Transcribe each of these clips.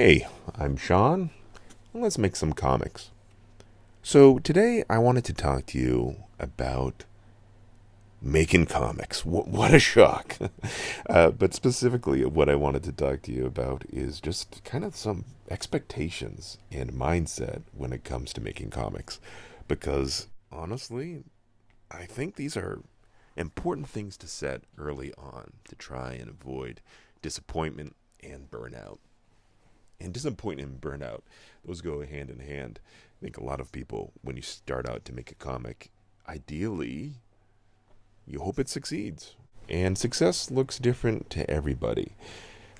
Hey, I'm Sean, and let's make some comics. So, today I wanted to talk to you about making comics. What a shock! But specifically, what I wanted to talk to you about is just kind of some expectations and mindset when it comes to making comics. Because, honestly, I think these are important things to set early on to try and avoid disappointment and burnout. And disappointment and burnout, those go hand in hand. I think a lot of people, when you start out to make a comic, ideally, you hope it succeeds. And success looks different to everybody,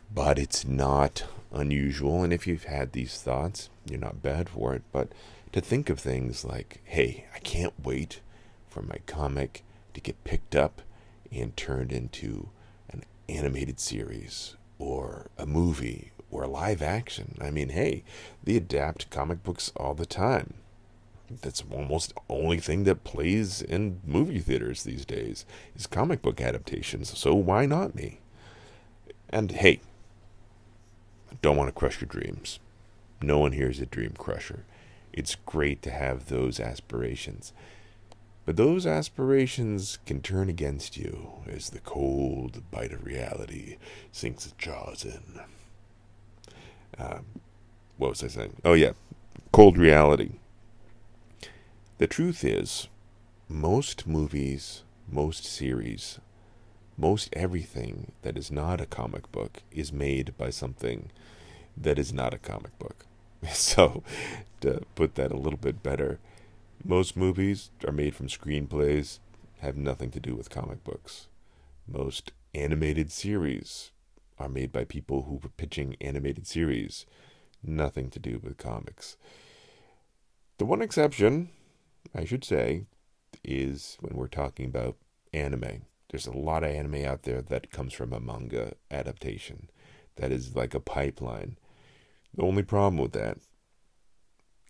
but it's not unusual. And if you've had these thoughts, you're not bad for it. But to think of things like, hey, I can't wait for my comic to get picked up and turned into an animated series or a movie or live action. I mean, hey, they adapt comic books all the time. That's almost the only thing that plays in movie theaters these days is comic book adaptations. So why not me? And hey, I don't want to crush your dreams. No one here is a dream crusher. It's great to have those aspirations. But those aspirations can turn against you as the cold bite of reality sinks its jaws in. Uh, what was I saying? Oh, yeah, cold reality. The truth is, most movies, most series, most everything that is not a comic book is made by something that is not a comic book. So, to put that a little bit better, most movies are made from screenplays, have nothing to do with comic books. Most animated series are made by people who were pitching animated series, nothing to do with comics. The one exception, I should say, is when we're talking about anime. There's a lot of anime out there that comes from a manga adaptation. That is like a pipeline. The only problem with that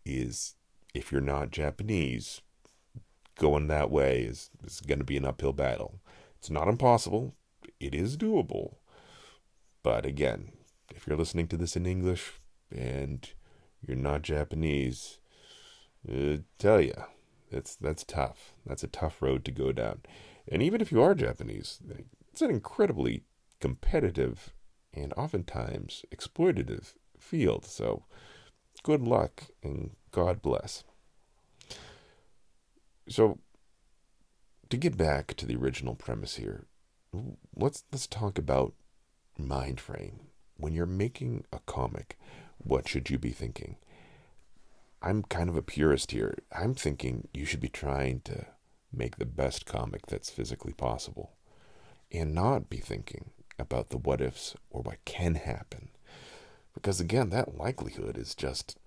is if you're not Japanese, going that way is going to be an uphill battle. It's not impossible. It is doable. But again, if you're listening to this in English and you're not Japanese, tell you, that's tough. That's a tough road to go down. And even if you are Japanese, it's an incredibly competitive and oftentimes exploitative field. So good luck and God bless. So to get back to the original premise here, let's talk about mind frame. When you're making a comic, what should you be thinking? I'm kind of a purist here. I'm thinking you should be trying to make the best comic that's physically possible and not be thinking about the what ifs or what can happen. Because again, that likelihood is just,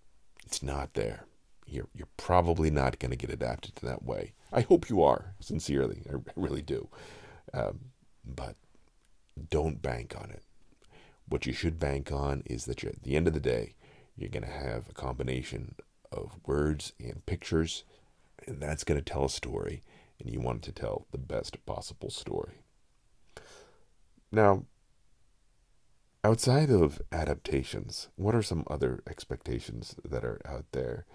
it's not there. You're probably not going to get adapted to that way. I hope you are, sincerely. I really do. But don't bank on it. What you should bank on is that at the end of the day, you're going to have a combination of words and pictures, and that's going to tell a story, and you want it to tell the best possible story. Now, outside of adaptations, what are some other expectations that are out there?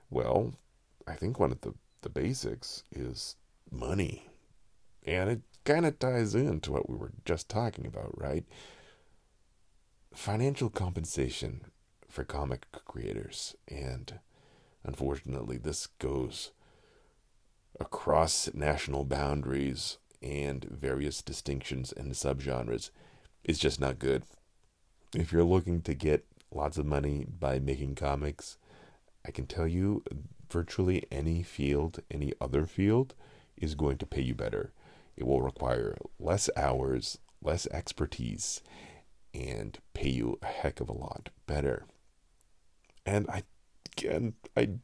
Well, I think one of the basics is money. And it kind of ties into what we were just talking about, right? Financial compensation for comic creators. And unfortunately, this goes across national boundaries and various distinctions and subgenres. It's just not good. If you're looking to get lots of money by making comics, I can tell you virtually any field, any other field, is going to pay you better. It will require less hours, less expertise, and pay you a heck of a lot better. And I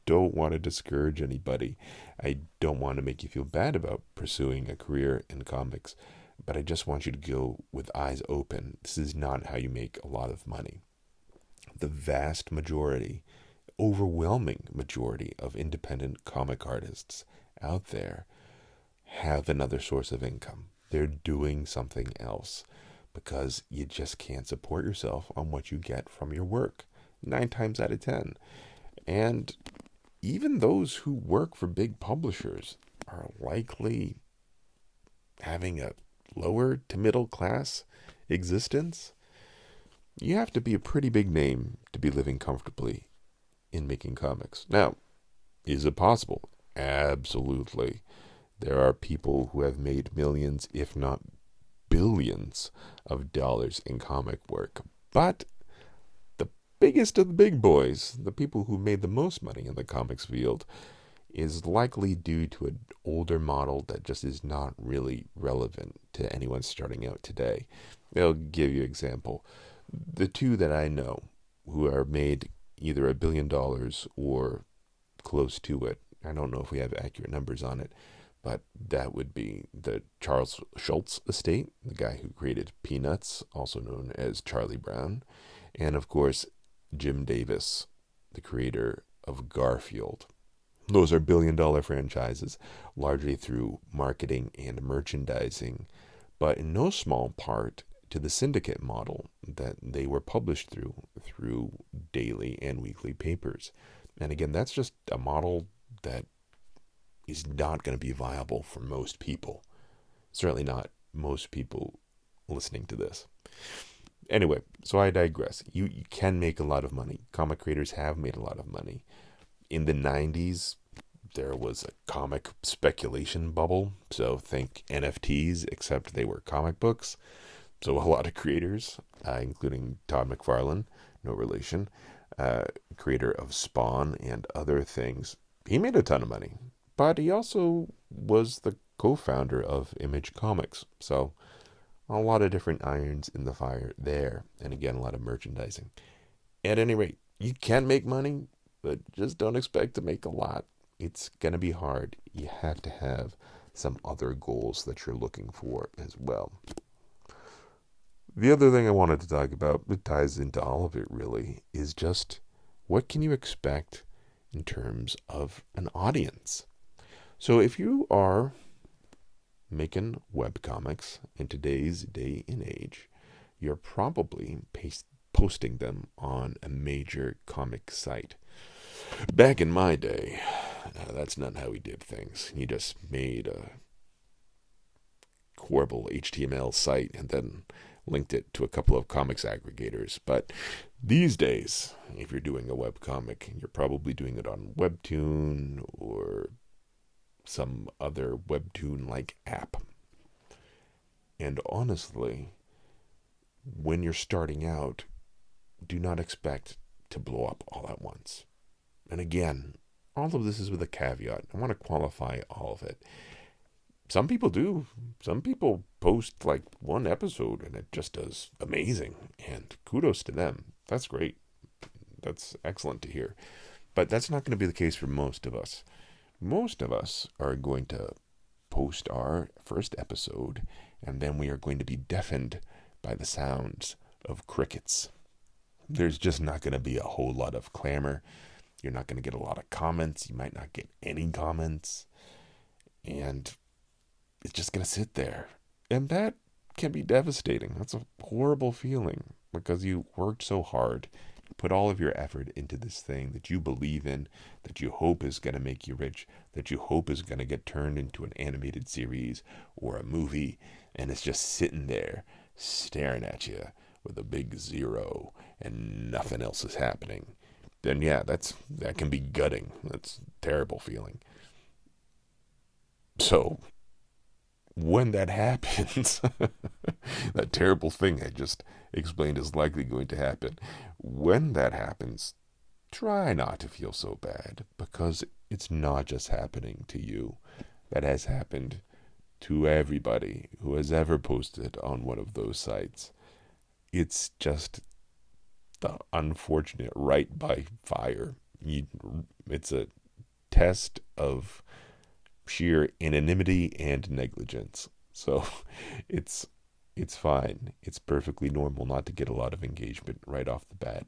don't want to discourage anybody. I don't want to make you feel bad about pursuing a career in comics, but I just want you to go with eyes open. This is not how you make a lot of money. The vast majority, overwhelming majority of independent comic artists out there have another source of income. They're doing something else because you just can't support yourself on what you get from your work. 9 times out of 10. And even those who work for big publishers are likely having a lower to middle class existence. You have to be a pretty big name to be living comfortably in making comics. Now, is it possible? Absolutely. There are people who have made millions, if not billions, of dollars in comic work. But the biggest of the big boys, the people who made the most money in the comics field, is likely due to an older model that just is not really relevant to anyone starting out today. I'll give you an example. The two that I know who are made either $1 billion or close to it, I don't know if we have accurate numbers on it, but that would be the Charles Schultz estate, the guy who created Peanuts, also known as Charlie Brown, and of course, Jim Davis, the creator of Garfield. Those are billion-dollar franchises, largely through marketing and merchandising, but in no small part to the syndicate model that they were published through daily and weekly papers. And again, that's just a model that is not going to be viable for most people. Certainly not most people listening to this. Anyway, so I digress. You can make a lot of money. Comic creators have made a lot of money. In the 90s, there was a comic speculation bubble. So think NFTs, except they were comic books. So a lot of creators, including Todd McFarlane, no relation, creator of Spawn and other things, he made a ton of money. But he also was the co-founder of Image Comics. So a lot of different irons in the fire there. And again, a lot of merchandising. At any rate, you can make money, but just don't expect to make a lot. It's going to be hard. You have to have some other goals that you're looking for as well. The other thing I wanted to talk about, that ties into all of it really, is just what can you expect in terms of an audience? So if you are making webcomics in today's day and age, you're probably posting them on a major comic site. Back in my day, that's not how we did things. You just made a horrible HTML site and then linked it to a couple of comics aggregators. But these days, if you're doing a webcomic, you're probably doing it on Webtoon or some other Webtoon-like app. And honestly, when you're starting out, do not expect to blow up all at once. And again, all of this is with a caveat. I want to qualify all of it. Some people do. Some people post like one episode and it just does amazing. And kudos to them. That's great. That's excellent to hear. But that's not going to be the case for most of us. Most of us are going to post our first episode and then we are going to be deafened by the sounds of crickets. There's just not going to be a whole lot of clamor. You're not going to get a lot of comments. You might not get any comments. And it's just going to sit there. And that can be devastating. That's a horrible feeling because you worked so hard, put all of your effort into this thing that you believe in, that you hope is going to make you rich, that you hope is going to get turned into an animated series or a movie, and it's just sitting there staring at you with a big zero and nothing else is happening. Then yeah, that can be gutting. That's a terrible feeling. So when that happens, that terrible thing I just explained is likely going to happen. When that happens, try not to feel so bad because it's not just happening to you. That has happened to everybody who has ever posted on one of those sites. It's just the unfortunate right by fire. It's a test of sheer anonymity and negligence. So it's fine. It's perfectly normal not to get a lot of engagement right off the bat.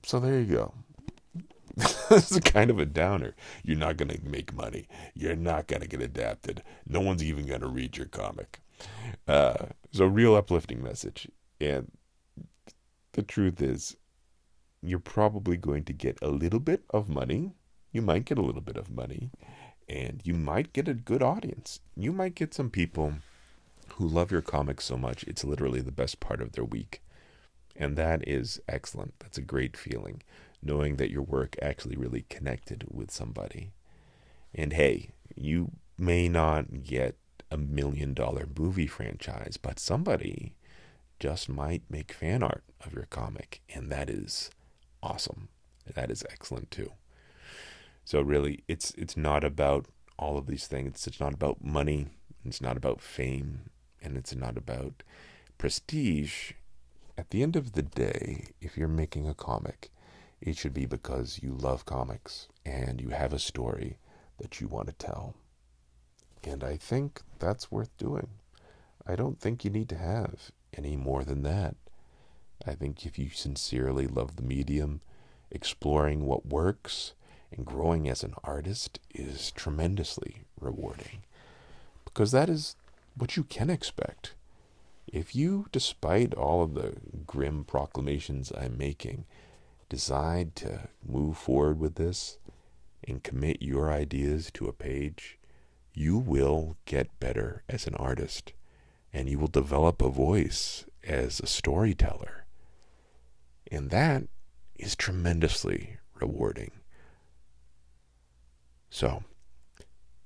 So there you go. This is kind of a downer. You're not going to make money. You're not going to get adapted. No one's even going to read your comic. So real uplifting message. And the truth is, you're probably going to get a little bit of money. You might get a little bit of money, and you might get a good audience. You might get some people who love your comics so much it's literally the best part of their week. And that is excellent. That's a great feeling, knowing that your work actually really connected with somebody. And hey, you may not get $1 million movie franchise, but somebody just might make fan art of your comic, and that is awesome. That is excellent too. So really, it's not about all of these things. It's not about money. It's not about fame, and it's not about prestige. At the end of the day, if you're making a comic, it should be because you love comics and you have a story that you want to tell. And I think that's worth doing. I don't think you need to have any more than that. I think if you sincerely love the medium, exploring what works and growing as an artist is tremendously rewarding. Because that is what you can expect. If you, despite all of the grim proclamations I'm making, decide to move forward with this and commit your ideas to a page, you will get better as an artist, and you will develop a voice as a storyteller. And that is tremendously rewarding. So,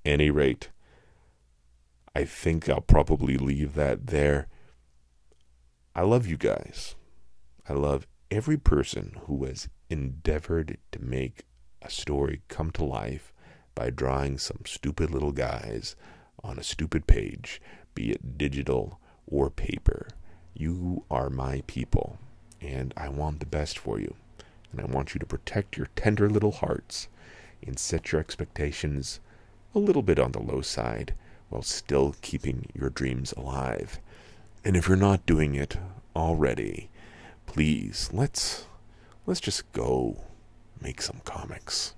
any rate, I think I'll probably leave that there. I love you guys. I love every person who has endeavored to make a story come to life by drawing some stupid little guys on a stupid page, be it digital or paper. You are my people, and I want the best for you. And I want you to protect your tender little hearts and set your expectations a little bit on the low side while still keeping your dreams alive. And if you're not doing it already, please, let's just go make some comics.